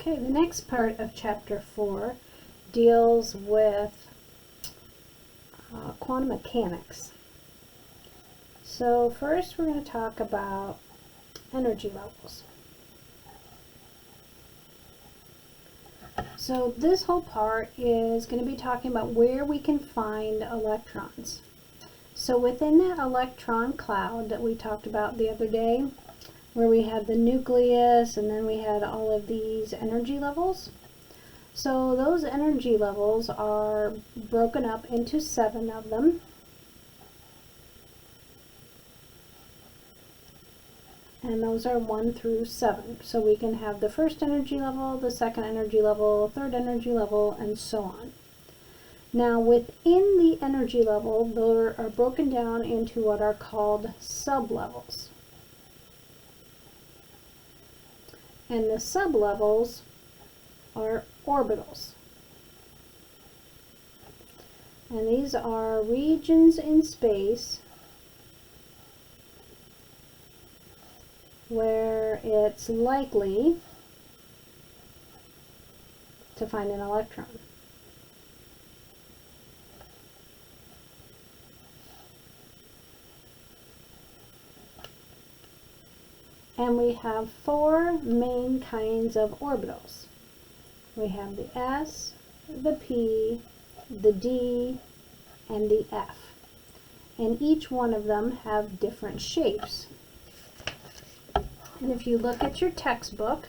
Okay, the next part of chapter 4 deals with quantum mechanics. So first we're going to talk about energy levels. So this whole part is going to be talking about where we can find electrons. So within that electron cloud that we talked about the other day, where we had the nucleus and then we had all of these energy levels. So those energy levels are broken up into 7 of them. And those are 1 through 7. So we can have the first energy level, the second energy level, third energy level, and so on. Now within the energy level, they are broken down into what are called sublevels. And the sublevels are orbitals. And these are regions in space where it's likely to find an electron. And we have 4 main kinds of orbitals. We have the S, the P, the D, and the F. And each one of them have different shapes. And if you look at your textbook,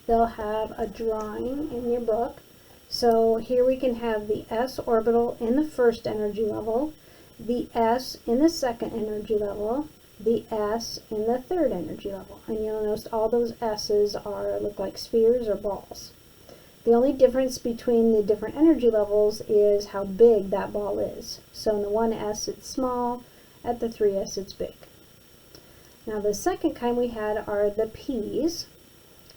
they'll have a drawing in your book. So here we can have the S orbital in the first energy level, the S in the second energy level, the S in the third energy level. And you'll notice all those S's look like spheres or balls. The only difference between the different energy levels is how big that ball is. So in the 1S it's small, at the 3S it's big. Now the second kind we had are the P's.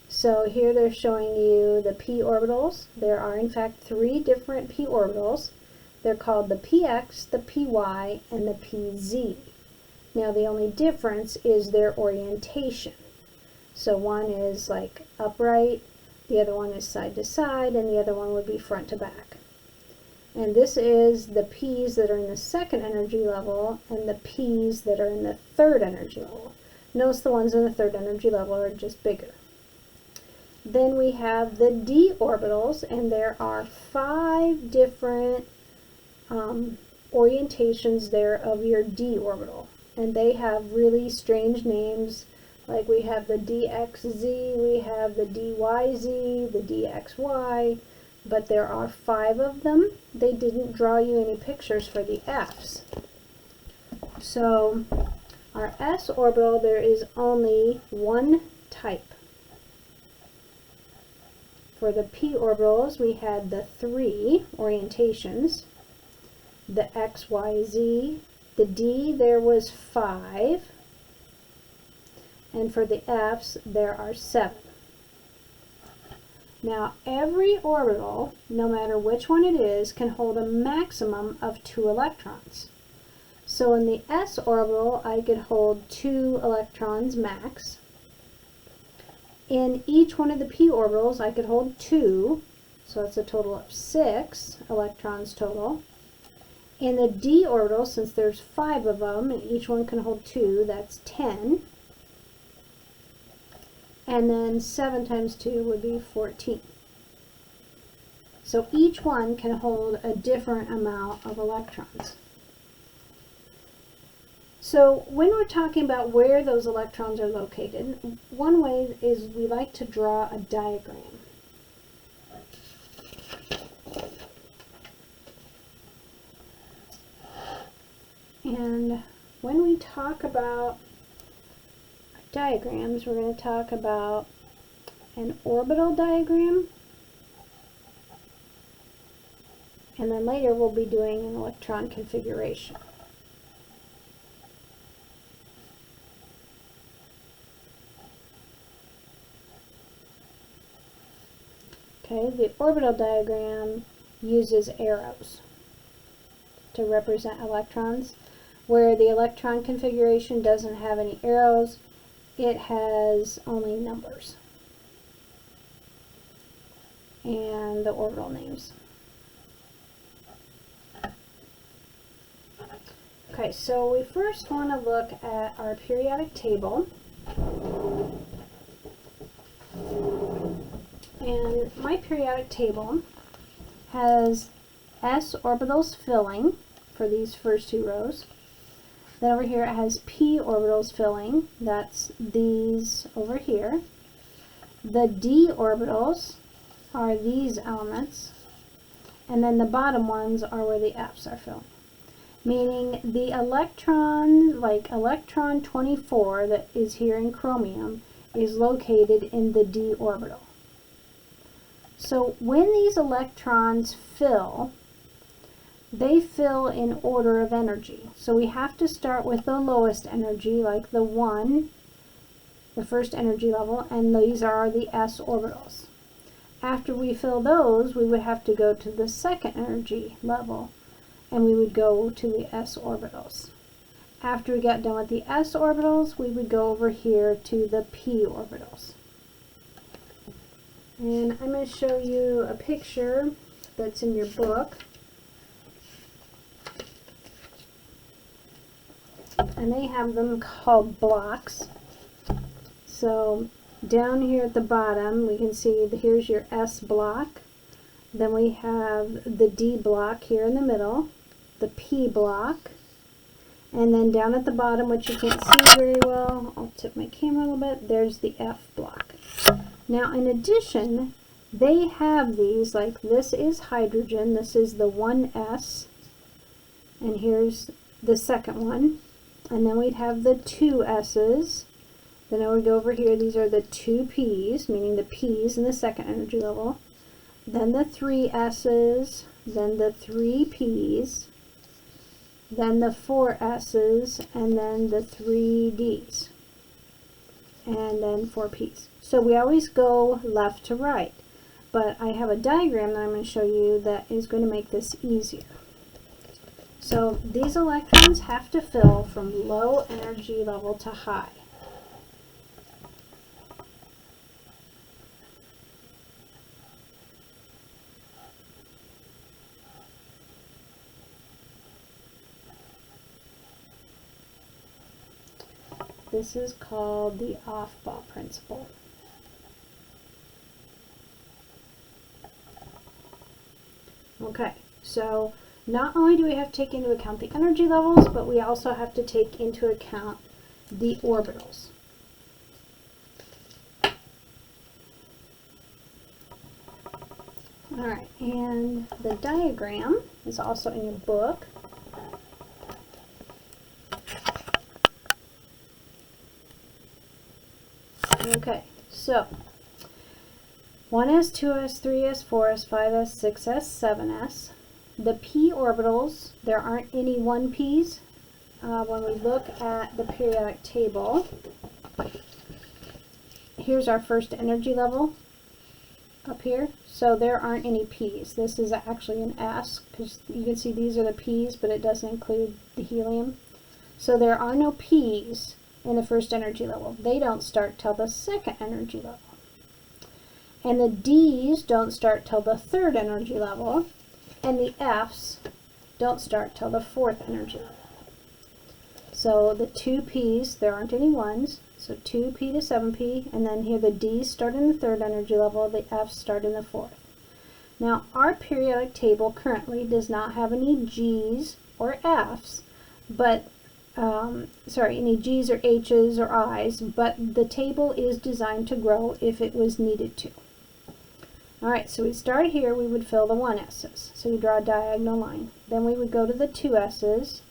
So here they're showing you the P orbitals. There are in fact 3 different P orbitals. They're called the PX, the PY, and the PZ. Now the only difference is their orientation. So one is like upright, the other one is side to side, and the other one would be front to back. And this is the P's that are in the second energy level and the P's that are in the third energy level. Notice the ones in the third energy level are just bigger. Then we have the D orbitals, and there are 5 different orientations there of your D orbital. And they have really strange names, like we have the DXZ, we have the DYZ, the DXY, but there are 5 of them. They didn't draw you any pictures for the F's. So our S orbital, there is only 1 type. For the P orbitals, we had the 3 orientations, the X, Y, Z. The D, there was 5, and for the F's, there are 7. Now, every orbital, no matter which one it is, can hold a maximum of 2 electrons. So in the S orbital, I could hold 2 electrons max. In each one of the P orbitals, I could hold 2, so that's a total of 6 electrons total. In the D orbital, since there's 5 of them, and each one can hold 2, that's 10. And then 7 times 2 would be 14. So each one can hold a different amount of electrons. So when we're talking about where those electrons are located, one way is we like to draw a diagram. And when we talk about diagrams, we're going to talk about an orbital diagram, and then later we'll be doing an electron configuration. Okay, the orbital diagram uses arrows to represent electrons, where the electron configuration doesn't have any arrows, it has only numbers. and the orbital names. Okay, so we first want to look at our periodic table. And my periodic table has s orbitals filling for these first two rows. Then over here it has p orbitals filling, that's these over here. The d orbitals are these elements, and then the bottom ones are where the f's are filling. Meaning the electron, like electron 24 that is here in chromium, is located in the d orbital. So when these electrons fill, they fill in order of energy. So we have to start with the lowest energy, like the 1, the first energy level, and these are the s orbitals. After we fill those, we would have to go to the second energy level, and we would go to the s orbitals. After we got done with the s orbitals, we would go over here to the p orbitals. And I'm going to show you a picture that's in your book. And they have them called blocks. So down here at the bottom, we can see here's your S block. Then we have the D block here in the middle, the P block, and then down at the bottom, which you can't see very well, I'll tip my camera a little bit, there's the F block. Now in addition, they have these, like this is hydrogen, this is the 1s, and here's the second one, and then we'd have the 2 s's. Then I would go over here, these are the 2 p's, meaning the p's in the second energy level, then the 3 s's, then the 3 p's, then the 4 s's, and then the 3 d's, and then 4 p's. So we always go left to right, but I have a diagram that I'm going to show you that is going to make this easier. So these electrons have to fill from low energy level to high. This is called the off-ball principle. Okay, so not only do we have to take into account the energy levels, but we also have to take into account the orbitals. Alright, and the diagram is also in your book. Okay, so 1s, 2s, 3s, 4s, 5s, 6s, 7s. The p orbitals, there aren't any 1p's. When we look at the periodic table, here's our first energy level up here. So there aren't any p's. This is actually an s, because you can see these are the p's, but it doesn't include the helium. So there are no p's in the first energy level. They don't start till the second energy level. And the D's don't start till the third energy level, and the F's don't start till the fourth energy level. So the 2 P's, there aren't any 1's, so 2p to 7p, and then here the D's start in the third energy level, the F's start in the fourth. Now our periodic table currently does not have any G's or F's, but any G's or H's or I's, but the table is designed to grow if it was needed to. Alright, so we start here, we would fill the 1s's. So you draw a diagonal line. Then we would go to the 2s's,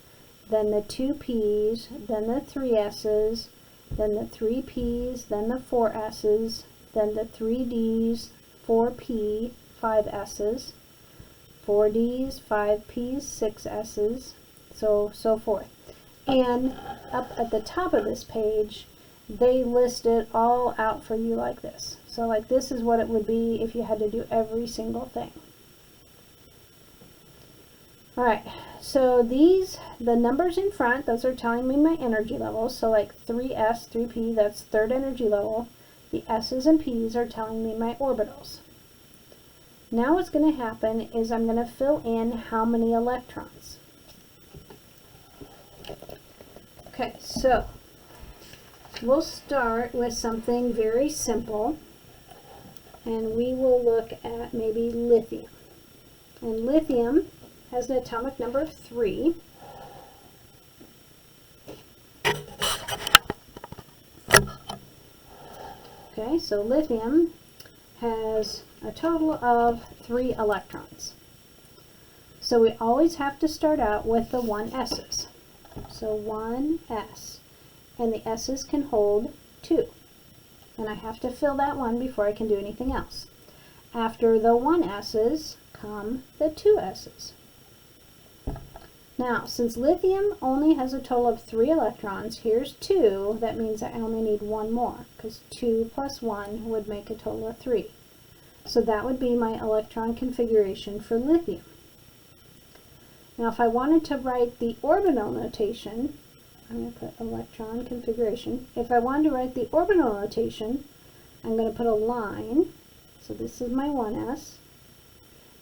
then the 2 p's, then the 3 s's, then the 3 p's, then the 4 s's, then the 3 d's, 4 p, 5 s's, 4 d's, 5 p's, 6 s's, so forth. And up at the top of this page, they list it all out for you like this. So like this is what it would be if you had to do every single thing. Alright, so the numbers in front, those are telling me my energy levels. So like 3s, 3p, that's third energy level. The s's and p's are telling me my orbitals. Now what's going to happen is I'm going to fill in how many electrons. Okay, so we'll start with something very simple, and we will look at maybe lithium. And lithium has an atomic number of 3. Okay, so lithium has a total of 3 electrons. So we always have to start out with the 1s's. So 1s, and the s's can hold 2. And I have to fill that one before I can do anything else. After the 1s's come the 2s's. Now, since lithium only has a total of 3 electrons, here's 2, that means I only need 1 more, because 2 plus 1 would make a total of 3. So that would be my electron configuration for lithium. Now, if I wanted to write the orbital notation, I'm going to put electron configuration. If I wanted to write the orbital notation, I'm going to put a line. So this is my 1s,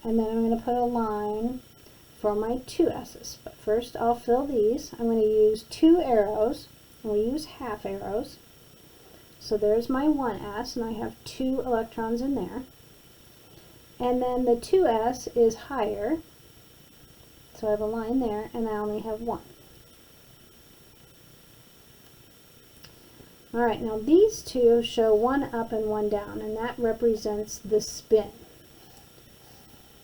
and then I'm going to put a line for my 2s's. But first I'll fill these. I'm going to use 2 arrows, and we use half arrows. So there's my 1s, and I have 2 electrons in there. And then the 2s is higher, so I have a line there, and I only have 1. Alright, now these two show 1 up and 1 down, and that represents the spin.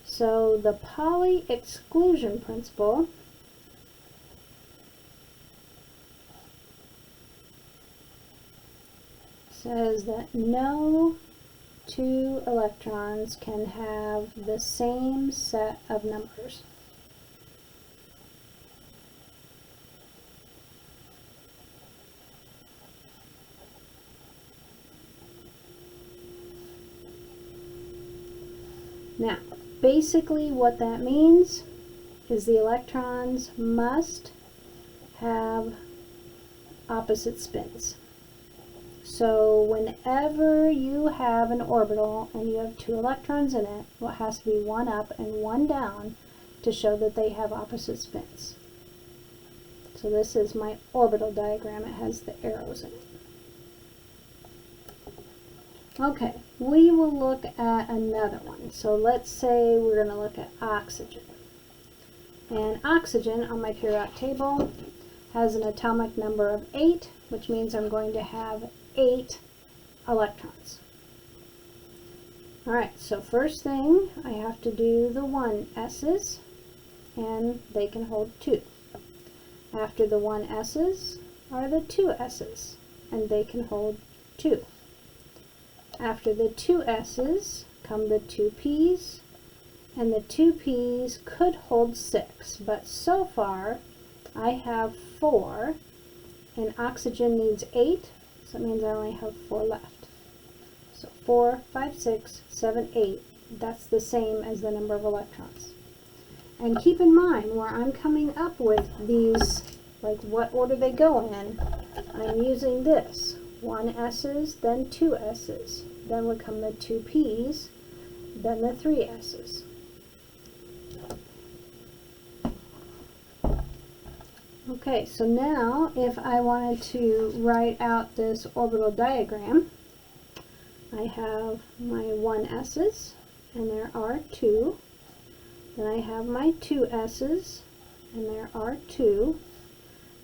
So the Pauli exclusion principle says that no 2 electrons can have the same set of numbers. Now, basically what that means is the electrons must have opposite spins. So whenever you have an orbital and you have 2 electrons in it, well, it has to be 1 up and 1 down to show that they have opposite spins. So this is my orbital diagram. It has the arrows in it. Okay, we will look at another one. So let's say we're going to look at oxygen. And oxygen on my periodic table has an atomic number of 8, which means I'm going to have 8 electrons. Alright, so first thing, I have to do the 1s's, and they can hold 2. After the 1s's are the 2s's, and they can hold 2. After the 2s's come the 2p's, and the 2p's could hold 6, but so far I have 4, and oxygen needs 8, so it means I only have 4 left. So 4, 5, 6, 7, 8, that's the same as the number of electrons. And keep in mind, where I'm coming up with these, like what order they go in, I'm using this. 1s's, then 2s's. Then would come the 2p's, then the 3s's. Okay, so now if I wanted to write out this orbital diagram, I have my 1s's, and there are 2. Then I have my 2s's, and there are 2.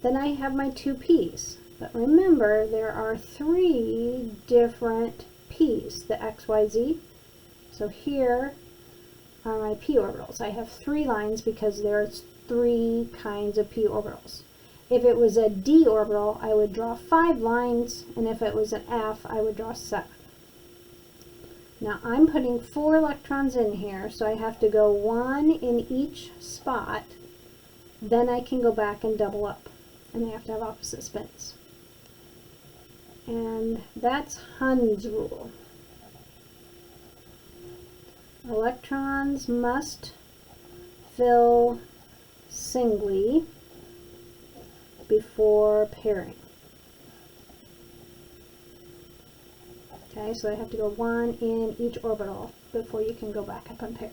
Then I have my 2p's. But remember, there are 3 different p's, the x, y, z. So here are my p orbitals. I have 3 lines because there's 3 kinds of p orbitals. If it was a d orbital, I would draw 5 lines, and if it was an f, I would draw 7. Now I'm putting 4 electrons in here, so I have to go 1 in each spot. Then I can go back and double up, and they have to have opposite spins. And that's Hund's rule. Electrons must fill singly before pairing. Okay, so they have to go one in each orbital before you can go back up and pair.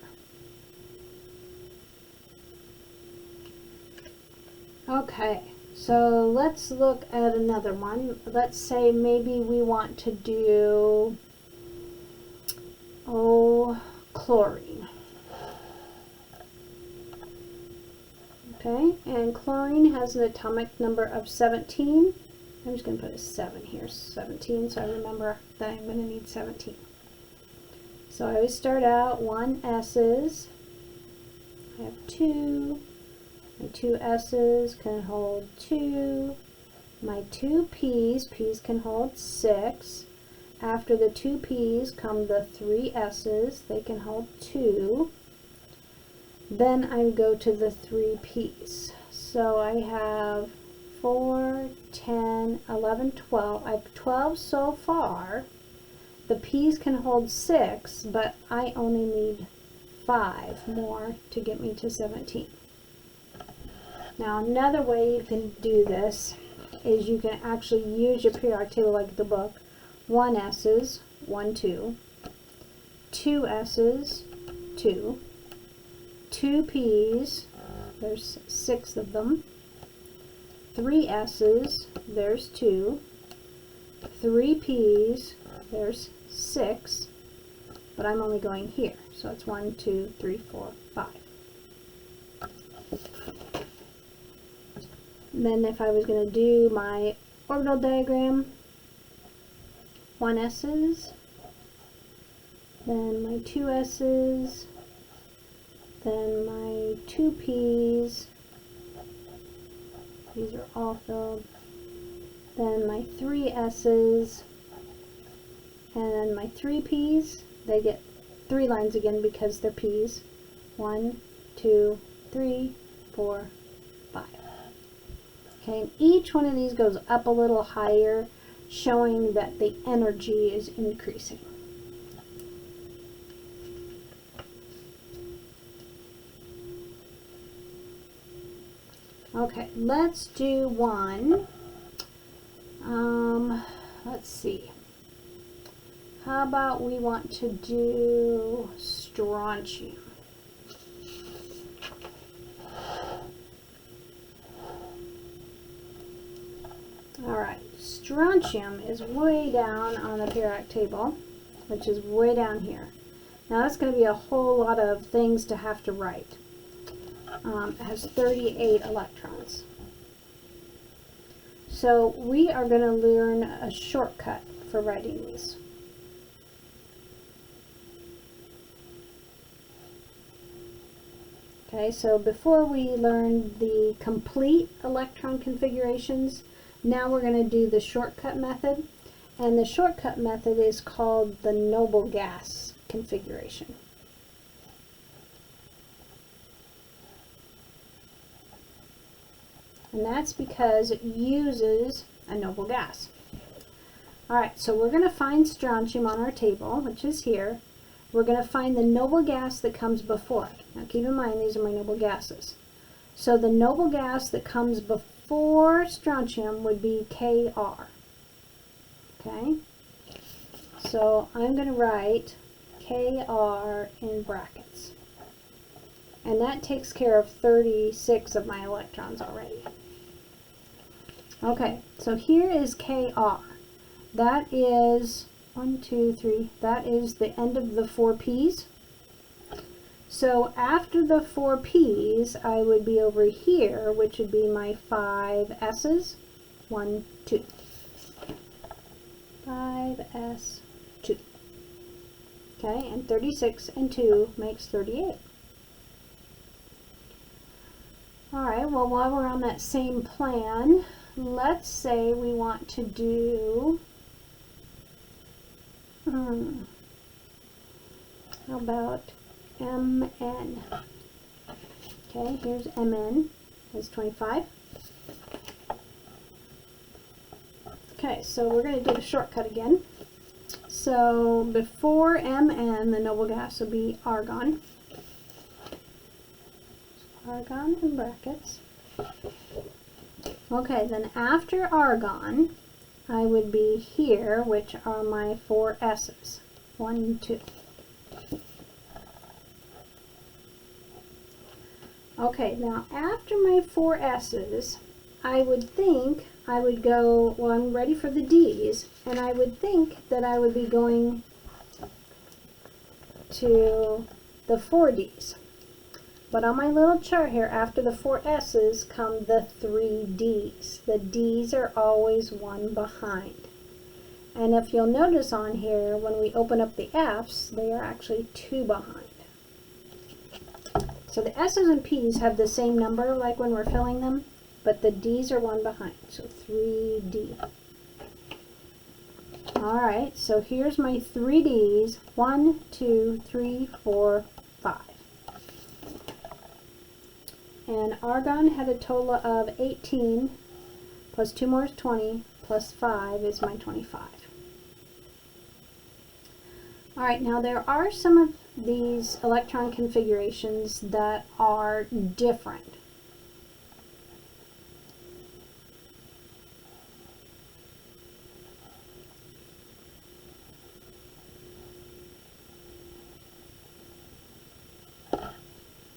Okay, so let's look at another one. Let's say maybe we want to do, chlorine. Okay, and chlorine has an atomic number of 17. I'm just going to put a 7 here, 17, so I remember that I'm going to need 17. So I always start out 1 S's. I have 2. My 2 S's can hold 2. My 2 P's can hold 6. After the 2 P's come the 3 S's. They can hold 2. Then I go to the 3 P's. So I have 4, 10, 11, 12. I have 12 so far. The P's can hold 6, but I only need 5 more to get me to 17. Now another way you can do this is you can actually use your periodic table like the book. 1 S's, 1, 2. 2 S's, 2. 2 P's, there's 6 of them. 3 S's, there's 2. 3 P's, there's 6. But I'm only going here. So it's 1, 2, 3, 4, 5. And then if I was going to do my orbital diagram, 1 S's, then my 2 S's, then my 2 P's, these are all filled, then my 3 S's, and then my 3 P's, they get 3 lines again because they're P's. 1, 2, 3, 4, 5. Okay, and each one of these goes up a little higher, showing that the energy is increasing. Okay, let's do one. Let's see. How about we want to do strontium? Alright, strontium is way down on the periodic table, which is way down here. Now that's going to be a whole lot of things to have to write. It has 38 electrons. So we are going to learn a shortcut for writing these. Okay, so before we learn the complete electron configurations, now we're going to do the shortcut method. And the shortcut method is called the noble gas configuration. And that's because it uses a noble gas. Alright, so we're going to find strontium on our table, which is here. We're going to find the noble gas that comes before it. Now keep in mind, these are my noble gases. So the noble gas that comes before strontium would be Kr. Okay? So I'm going to write Kr in brackets. And that takes care of 36 of my electrons already. Okay, so here is Kr. That is 1, 2, 3. That is the end of the 4 P's. So after the 4 P's, I would be over here, which would be my 5 S's. 1, 2. 5S, 2. Okay, and 36 and 2 makes 38. Alright, well while we're on that same plan, let's say we want to do, how about Mn? Okay, here's Mn, is 25. Okay, so we're going to do the shortcut again. So before Mn, the noble gas will be argon. Argon in brackets. Okay, then after argon, I would be here, which are my 4 S's. 1, 2. Okay, now after my 4 S's, I would think I would go, well, I'm ready for the D's, and I would think that I would be going to the 4 D's. But on my little chart here, after the 4 S's come the 3 D's. The D's are always one behind. And if you'll notice on here, when we open up the F's, they are actually 2 behind. So the S's and P's have the same number like when we're filling them, but the D's are 1 behind, so 3D. Alright, so here's my 3 D's, 1, 2, 3, 4, 5. And argon had a total of 18, plus 2 more is 20, plus 5 is my 25. Alright, now there are some of these electron configurations that are different.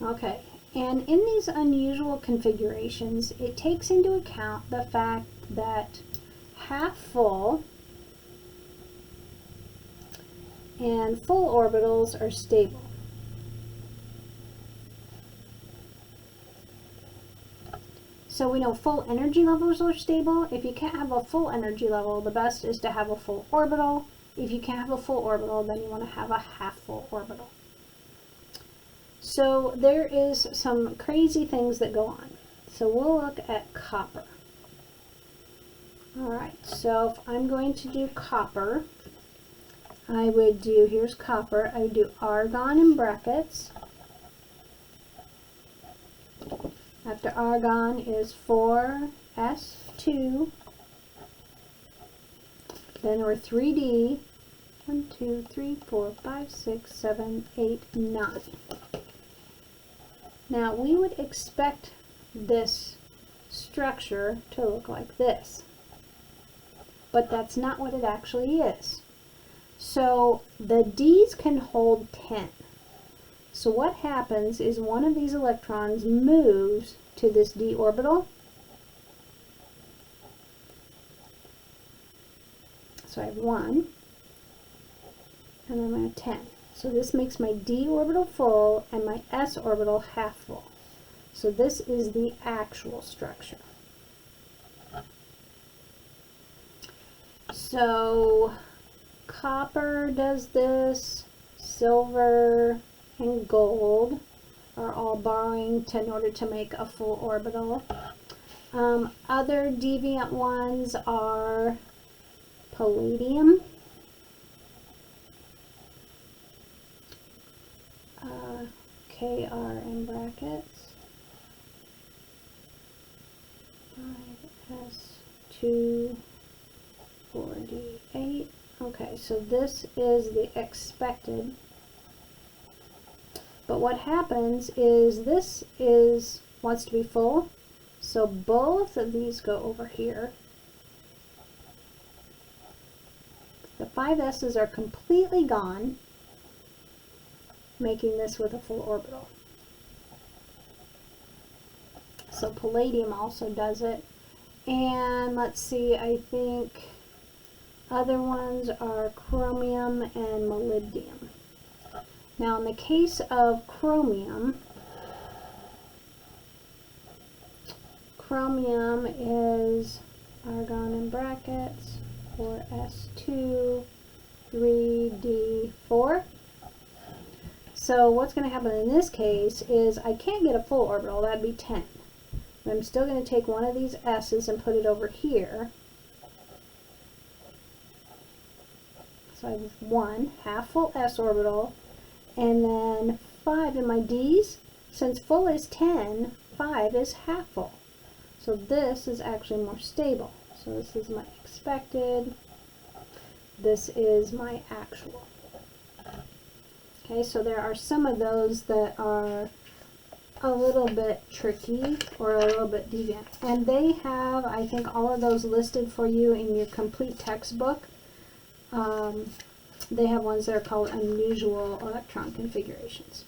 Okay, and in these unusual configurations, it takes into account the fact that half full and full orbitals are stable. So we know full energy levels are stable. If you can't have a full energy level, the best is to have a full orbital. If you can't have a full orbital, then you want to have a half full orbital. So there is some crazy things that go on. So we'll look at copper. Alright, so if I'm going to do copper, I would do, here's copper, I would do argon in brackets. After argon is 4s2. Then we're 3d. 1, 2, 3, 4, 5, 6, 7, 8, 9. Now we would expect this structure to look like this. But that's not what it actually is. So the D's can hold 10. So what happens is one of these electrons moves to this D orbital. So I have 1, and I'm at 10. So this makes my D orbital full and my S orbital half full. So this is the actual structure. So copper does this, silver and gold are all borrowing in order to make a full orbital. Other deviant ones are palladium, Kr in brackets, 5s2, 4d8. Okay, so this is the expected. But what happens is this wants to be full, so both of these go over here. The 5 S's are completely gone, making this with a full orbital. So palladium also does it. And let's see, I think other ones are chromium and molybdenum. Now in the case of chromium, chromium is argon in brackets, 4s2, 3d4. So what's going to happen in this case is I can't get a full orbital, that'd be 10. But I'm still going to take one of these S's and put it over here. So I have 1 half full S orbital, and then 5 in my D's. Since full is 10, 5 is half full. So this is actually more stable. So this is my expected. This is my actual. Okay, so there are some of those that are a little bit tricky or a little bit deviant. And they have, I think, all of those listed for you in your complete textbook. They have ones that are called unusual electron configurations.